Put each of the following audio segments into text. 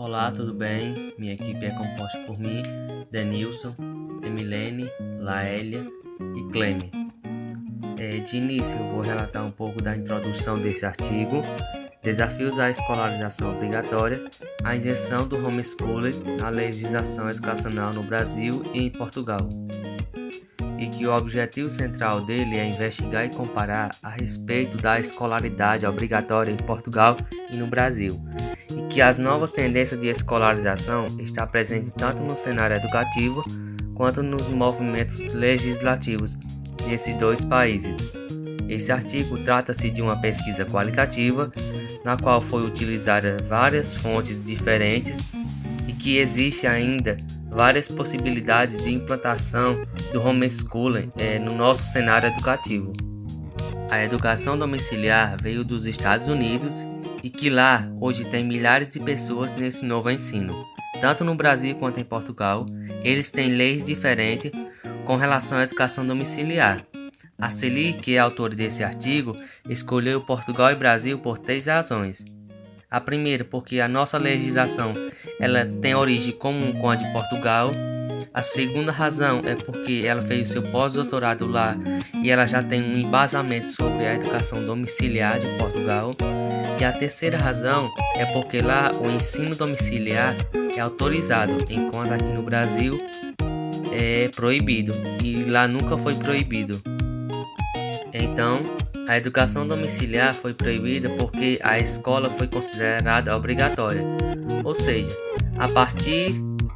Olá, tudo bem? Minha equipe é composta por mim, Denilson, Emilene, Laélia e Cleme. De início, eu vou relatar um pouco da introdução desse artigo, desafios à escolarização obrigatória, a isenção do homeschooling na legislação educacional no Brasil e em Portugal, e que o objetivo central dele é investigar e comparar a respeito da escolaridade obrigatória em Portugal e no Brasil, e que as novas tendências de escolarização estão presentes tanto no cenário educativo quanto nos movimentos legislativos desses dois países. Esse artigo trata-se de uma pesquisa qualitativa, na qual foi utilizada várias fontes diferentes e que existe ainda várias possibilidades de implantação do homeschooling no nosso cenário educativo. A educação domiciliar veio dos Estados Unidos e que lá hoje tem milhares de pessoas nesse novo ensino. Tanto no Brasil quanto em Portugal, eles têm leis diferentes com relação à educação domiciliar. A CELI, que é a autora desse artigo, escolheu Portugal e Brasil por 3 razões. A primeira, porque a nossa legislação ela tem origem comum com a de Portugal. A segunda razão é porque ela fez o seu pós-doutorado lá e ela já tem um embasamento sobre a educação domiciliar de Portugal. E a terceira razão é porque lá o ensino domiciliar é autorizado, enquanto aqui no Brasil é proibido e lá nunca foi proibido. Então, a educação domiciliar foi proibida porque a escola foi considerada obrigatória, ou seja, a partir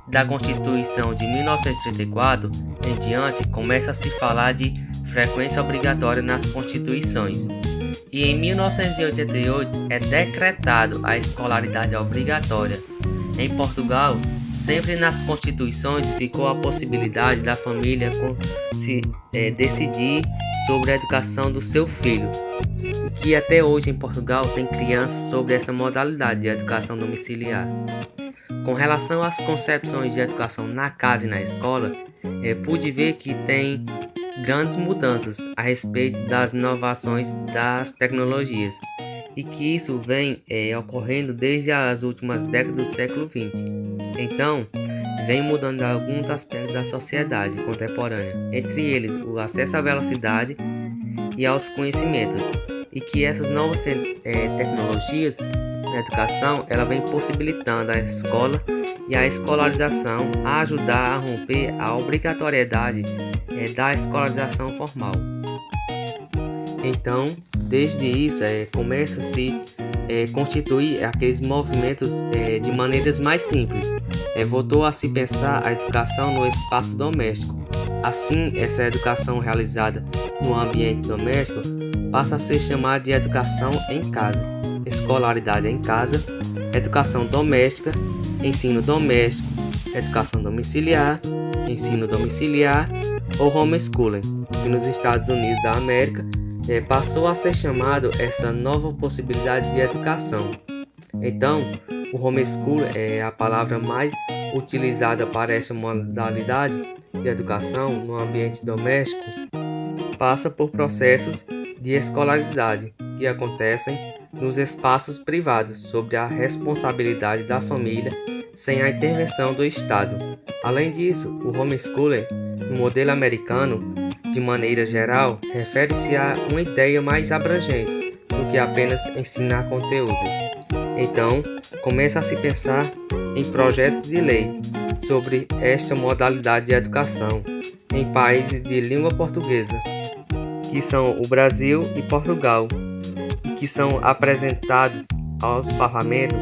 da Constituição de 1934 em diante começa a se falar de frequência obrigatória nas constituições. E em 1988 é decretado a escolaridade obrigatória. Em Portugal, sempre nas constituições ficou a possibilidade da família decidir sobre a educação do seu filho, e que até hoje em Portugal tem crianças sobre essa modalidade de educação domiciliar. Com relação às concepções de educação na casa e na escola, pude ver que tem grandes mudanças a respeito das inovações das tecnologias e que isso vem ocorrendo desde as últimas décadas do século XX. Então, vem mudando alguns aspectos da sociedade contemporânea, entre eles o acesso à velocidade e aos conhecimentos, e que essas novas tecnologias na educação ela vem possibilitando a escola e a escolarização a ajudar a romper a obrigatoriedade da escolarização formal. Então, desde isso, começa a se constituir aqueles movimentos de maneiras mais simples. Voltou a se pensar a educação no espaço doméstico. Assim, essa educação realizada no ambiente doméstico passa a ser chamada de educação em casa. Escolaridade em casa, educação doméstica, ensino doméstico, educação domiciliar, ensino domiciliar ou homeschooling, que nos Estados Unidos da América passou a ser chamado essa nova possibilidade de educação. Então, o homeschooling é a palavra mais utilizada para essa modalidade de educação no ambiente doméstico, passa por processos de escolaridade que acontecem nos espaços privados sob a responsabilidade da família sem a intervenção do Estado. Além disso, o homeschooling, no modelo americano, de maneira geral, refere-se a uma ideia mais abrangente do que apenas ensinar conteúdos. Então, começa a se pensar em projetos de lei sobre esta modalidade de educação em países de língua portuguesa, que são o Brasil e Portugal, e que são apresentados aos parlamentos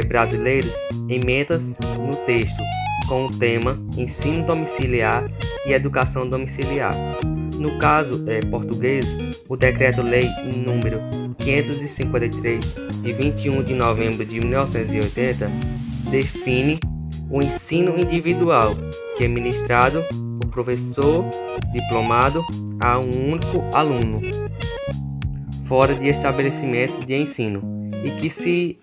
brasileiros emendas no texto com o tema Ensino Domiciliar e Educação Domiciliar. No caso português, o Decreto-Lei número 553, de 21 de novembro de 1980, define o ensino individual, que é ministrado por professor diplomado a um único aluno, fora de estabelecimentos de ensino, e que se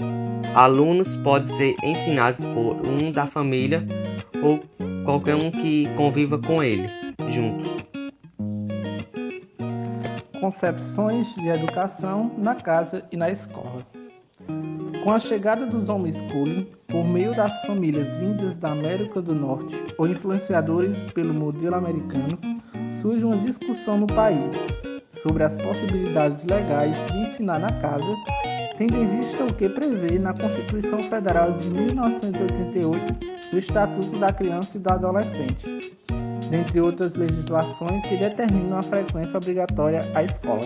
alunos podem ser ensinados por um da família ou qualquer um que conviva com ele, juntos. Concepções de educação na casa e na escola. Com a chegada dos homeschooling, por meio das famílias vindas da América do Norte ou influenciadores pelo modelo americano, surge uma discussão no país sobre as possibilidades legais de ensinar na casa, tendo em vista o que prevê na Constituição Federal de 1988 o Estatuto da Criança e do Adolescente, dentre outras legislações que determinam a frequência obrigatória à escola.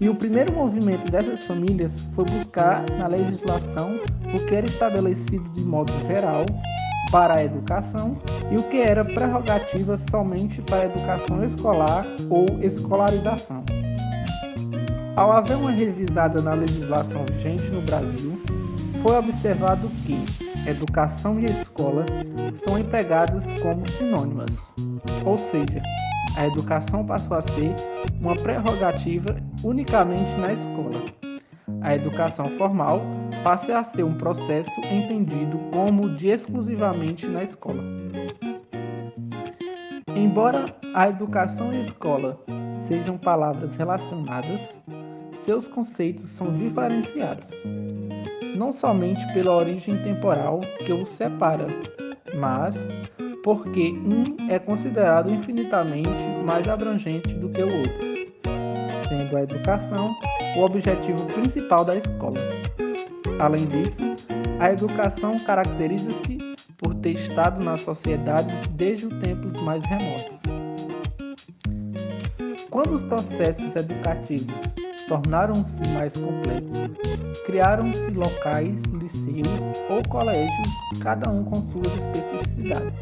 E o primeiro movimento dessas famílias foi buscar na legislação o que era estabelecido de modo geral para a educação e o que era prerrogativa somente para a educação escolar ou escolarização. Ao haver uma revisada na legislação vigente no Brasil, foi observado que educação e escola são empregadas como sinônimas, ou seja, a educação passou a ser uma prerrogativa unicamente na escola. A educação formal passa a ser um processo entendido como de exclusivamente na escola. Embora a educação e a escola sejam palavras relacionadas, seus conceitos são diferenciados, não somente pela origem temporal que os separa, mas porque um é considerado infinitamente mais abrangente do que o outro, sendo a educação o objetivo principal da escola. Além disso, a educação caracteriza-se por ter estado nas sociedades desde os tempos mais remotos. Quando os processos educativos tornaram-se mais complexos, criaram-se locais, liceus ou colégios, cada um com suas especificidades.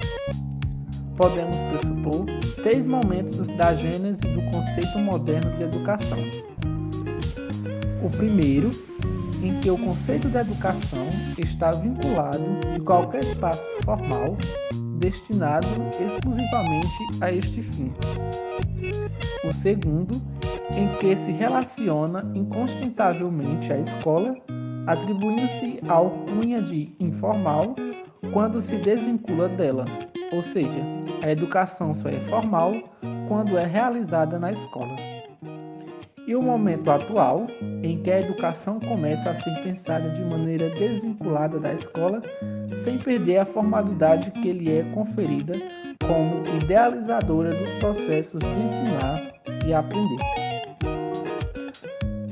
Podemos pressupor 3 momentos da gênese do conceito moderno de educação. O primeiro, em que o conceito de educação está vinculado de qualquer espaço formal destinado exclusivamente a este fim. O segundo, em que se relaciona inconstentavelmente à escola, atribuindo-se a alcunha de informal quando se desvincula dela, ou seja, a educação só é formal quando é realizada na escola. E o momento atual, em que a educação começa a ser pensada de maneira desvinculada da escola, sem perder a formalidade que lhe é conferida como idealizadora dos processos de ensinar e aprender.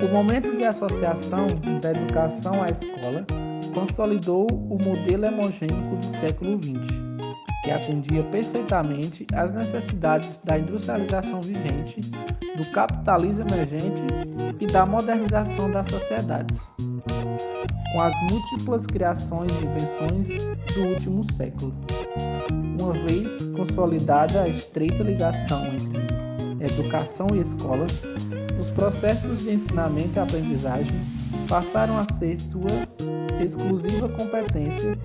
O momento de associação da educação à escola consolidou o modelo hemogênico do século XX, que atendia perfeitamente às necessidades da industrialização vigente, do capitalismo emergente e da modernização das sociedades, com as múltiplas criações e invenções do último século. Uma vez consolidada a estreita ligação entre educação e escola, os processos de ensinamento e aprendizagem passaram a ser sua exclusiva competência,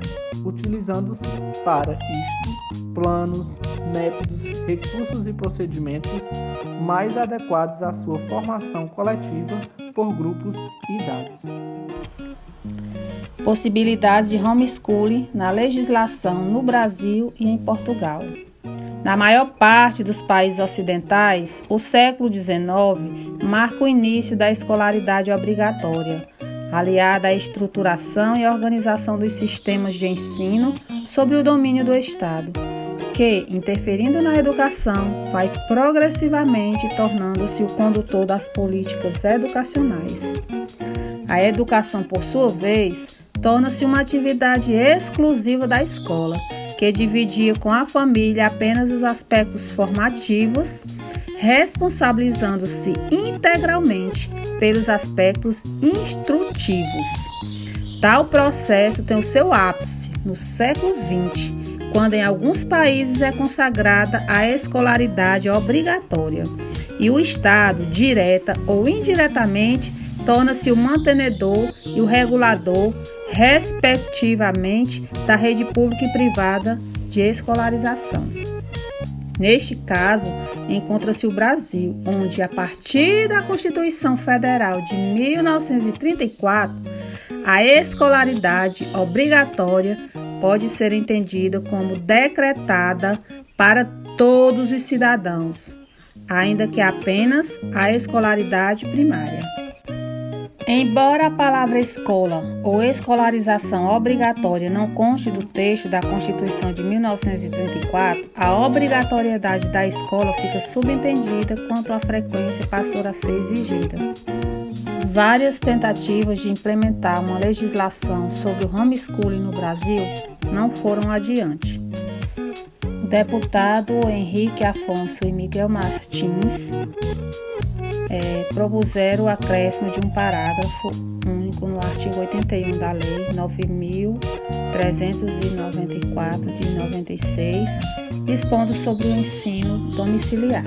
utilizando-se para isto planos, métodos, recursos e procedimentos mais adequados à sua formação coletiva por grupos e idades. Possibilidades de homeschooling na legislação no Brasil e em Portugal. Na maior parte dos países ocidentais, o século XIX marca o início da escolaridade obrigatória, aliada à estruturação e organização dos sistemas de ensino sob o domínio do Estado, que, interferindo na educação, vai progressivamente tornando-se o condutor das políticas educacionais. A educação, por sua vez, torna-se uma atividade exclusiva da escola, que dividia com a família apenas os aspectos formativos, responsabilizando-se integralmente pelos aspectos instrutivos. Tal processo tem o seu ápice no século XX, quando em alguns países é consagrada a escolaridade obrigatória e o Estado, direta ou indiretamente, torna-se o mantenedor e o regulador, respectivamente, da rede pública e privada de escolarização. Neste caso, encontra-se o Brasil, onde, a partir da Constituição Federal de 1934, a escolaridade obrigatória pode ser entendida como decretada para todos os cidadãos, ainda que apenas a escolaridade primária. Embora a palavra escola ou escolarização obrigatória não conste do texto da Constituição de 1934, a obrigatoriedade da escola fica subentendida quanto à frequência passou a ser exigida. Várias tentativas de implementar uma legislação sobre o homeschooling no Brasil não foram adiante. O deputado Henrique Afonso e Miguel Martins propuseram o acréscimo de um parágrafo único no artigo 81 da Lei 9.394 de 96, dispondo sobre o ensino domiciliar.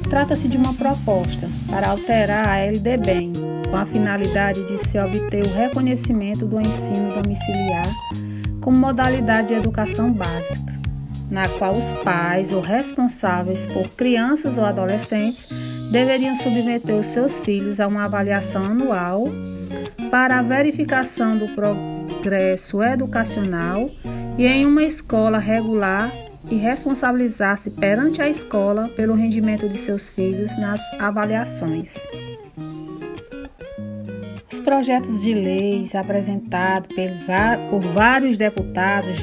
Trata-se de uma proposta para alterar a LDBEM, com a finalidade de se obter o reconhecimento do ensino domiciliar como modalidade de educação básica, na qual os pais ou responsáveis por crianças ou adolescentes deveriam submeter os seus filhos a uma avaliação anual para a verificação do progresso educacional e em uma escola regular e responsabilizar-se perante a escola pelo rendimento de seus filhos nas avaliações. Os projetos de leis apresentados por vários deputados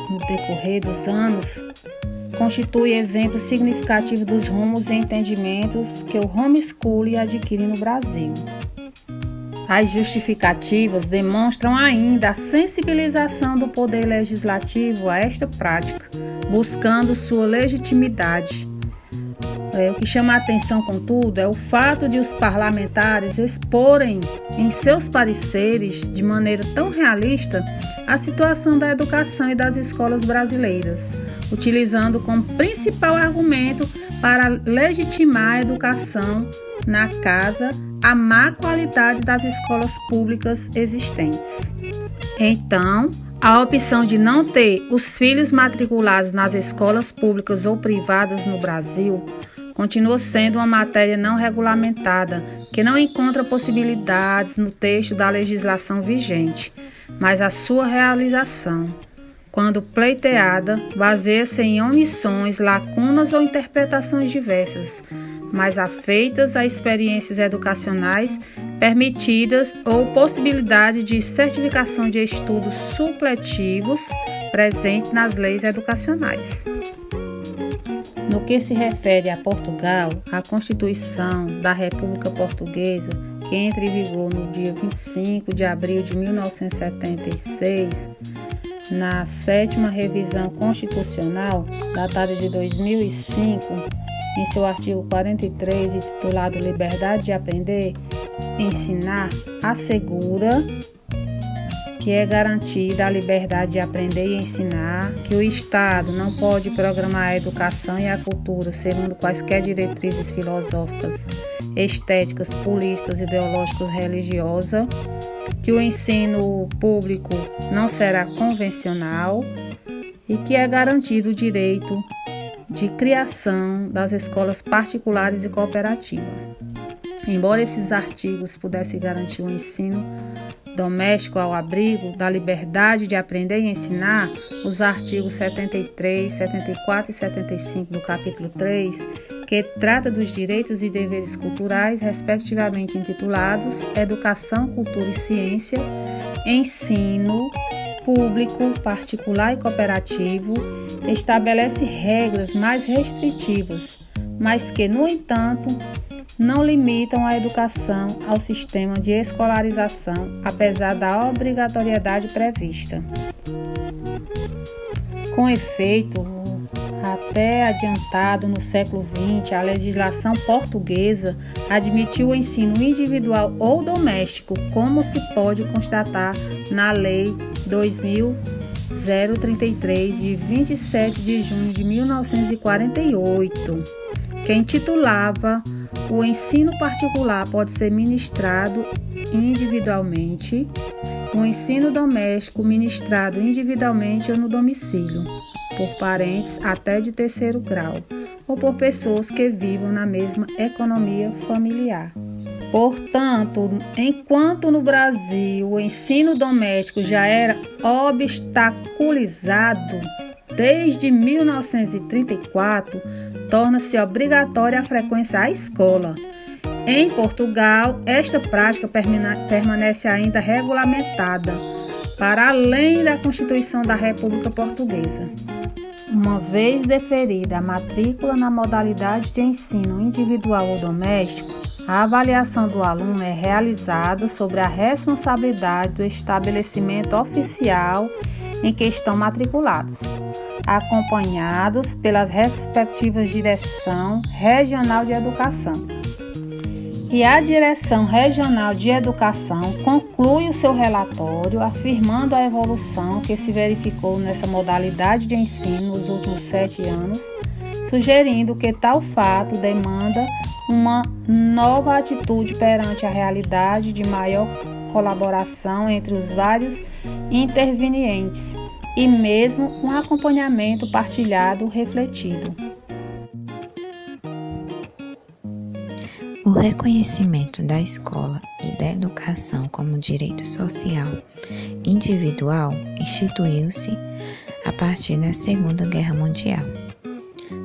no decorrer dos anos constitui exemplo significativo dos rumos e entendimentos que o homeschooling adquire no Brasil. As justificativas demonstram ainda a sensibilização do poder legislativo a esta prática, buscando sua legitimidade. O que chama a atenção, contudo, é o fato de os parlamentares exporem em seus pareceres, de maneira tão realista, a situação da educação e das escolas brasileiras, utilizando como principal argumento para legitimar a educação na casa a má qualidade das escolas públicas existentes. Então, a opção de não ter os filhos matriculados nas escolas públicas ou privadas no Brasil continua sendo uma matéria não regulamentada, que não encontra possibilidades no texto da legislação vigente, mas a sua realização, quando pleiteada, baseia-se em omissões, lacunas ou interpretações diversas, mas afeitas a experiências educacionais permitidas ou possibilidade de certificação de estudos supletivos presentes nas leis educacionais. No que se refere a Portugal, a Constituição da República Portuguesa, que entra em vigor no dia 25 de abril de 1976, na 7ª revisão constitucional, datada de 2005, em seu artigo 43, intitulado Liberdade de Aprender e Ensinar, assegura que é garantida a liberdade de aprender e ensinar, que o Estado não pode programar a educação e a cultura segundo quaisquer diretrizes filosóficas, estéticas, políticas, ideológicas, religiosas, que o ensino público não será convencional e que é garantido o direito de criação das escolas particulares e cooperativas. Embora esses artigos pudessem garantir o ensino doméstico ao abrigo da liberdade de aprender e ensinar, os artigos 73, 74 e 75 do capítulo 3, que trata dos direitos e deveres culturais, respectivamente intitulados Educação, Cultura e Ciência, Ensino Público, Particular e Cooperativo, estabelece regras mais restritivas, mas que, no entanto, não limitam a educação ao sistema de escolarização, apesar da obrigatoriedade prevista. Com efeito, até adiantado no século XX, a legislação portuguesa admitiu o ensino individual ou doméstico, como se pode constatar na Lei 2033, de 27 de junho de 1948, que intitulava: o ensino particular pode ser ministrado individualmente, o ensino doméstico ministrado individualmente ou no domicílio, por parentes até de 3º grau, ou por pessoas que vivam na mesma economia familiar. Portanto, enquanto no Brasil o ensino doméstico já era obstaculizado desde 1934, torna-se obrigatória a frequência à escola. Em Portugal, esta prática permanece ainda regulamentada para além da Constituição da República Portuguesa. Uma vez deferida a matrícula na modalidade de ensino individual ou doméstico, a avaliação do aluno é realizada sobre a responsabilidade do estabelecimento oficial em que estão matriculados, acompanhados pelas respectivas Direção Regional de Educação. E a Direção Regional de Educação conclui o seu relatório afirmando a evolução que se verificou nessa modalidade de ensino nos últimos 7 anos, sugerindo que tal fato demanda uma nova atitude perante a realidade de maior colaboração entre os vários intervenientes e mesmo um acompanhamento partilhado refletido. O reconhecimento da escola e da educação como direito social individual instituiu-se a partir da Segunda Guerra Mundial.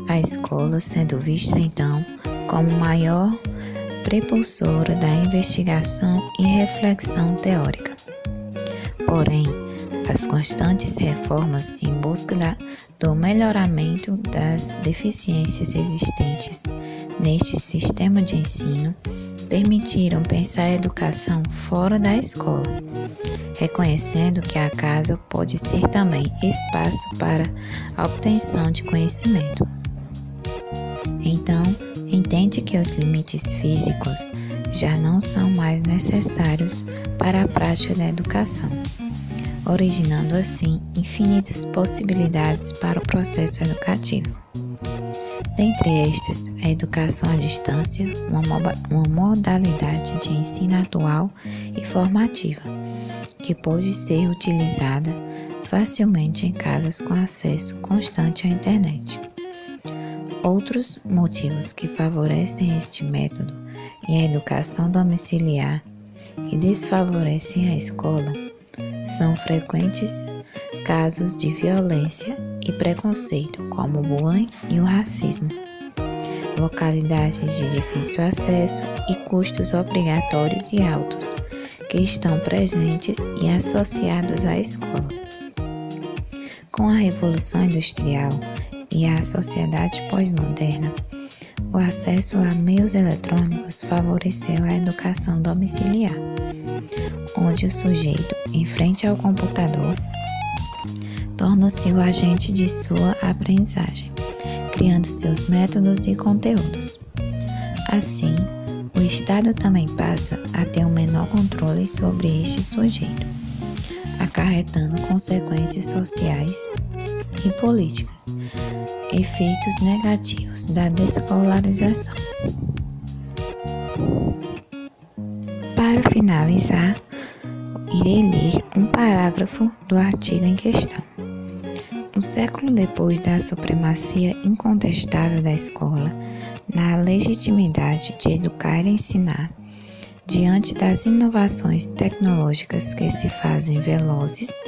A escola sendo vista então como maior prepulsora da investigação e reflexão teórica. Porém, as constantes reformas em busca do melhoramento das deficiências existentes neste sistema de ensino permitiram pensar a educação fora da escola, reconhecendo que a casa pode ser também espaço para a obtenção de conhecimento. Então, entende que os limites físicos já não são mais necessários para a prática da educação, originando assim infinitas possibilidades para o processo educativo. Dentre estas, a educação à distância, uma modalidade de ensino atual e formativa, que pode ser utilizada facilmente em casas com acesso constante à internet. Outros motivos que favorecem este método e a educação domiciliar e desfavorecem a escola são frequentes casos de violência e preconceito, como o bullying e o racismo, localidades de difícil acesso e custos obrigatórios e altos, que estão presentes e associados à escola. Com a Revolução Industrial e a sociedade pós-moderna, o acesso a meios eletrônicos favoreceu a educação domiciliar, onde o sujeito, em frente ao computador, torna-se o agente de sua aprendizagem, criando seus métodos e conteúdos. Assim, o Estado também passa a ter um menor controle sobre este sujeito, acarretando consequências sociais e políticas, efeitos negativos da desescolarização. Para finalizar, irei ler um parágrafo do artigo em questão. Um século depois da supremacia incontestável da escola na legitimidade de educar e ensinar, diante das inovações tecnológicas que se fazem velozes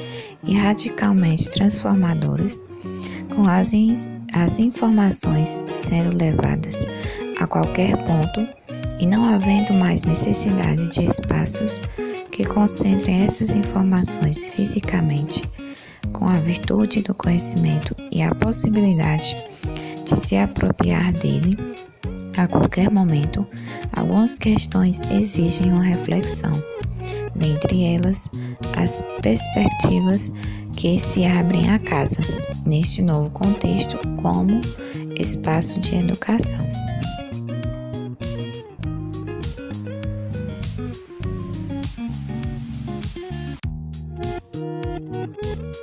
e radicalmente transformadoras, com as informações sendo levadas a qualquer ponto e não havendo mais necessidade de espaços que concentrem essas informações fisicamente, com a virtude do conhecimento e a possibilidade de se apropriar dele a qualquer momento, algumas questões exigem uma reflexão, dentre elas as perspectivas que se abrem à casa, neste novo contexto, como espaço de educação.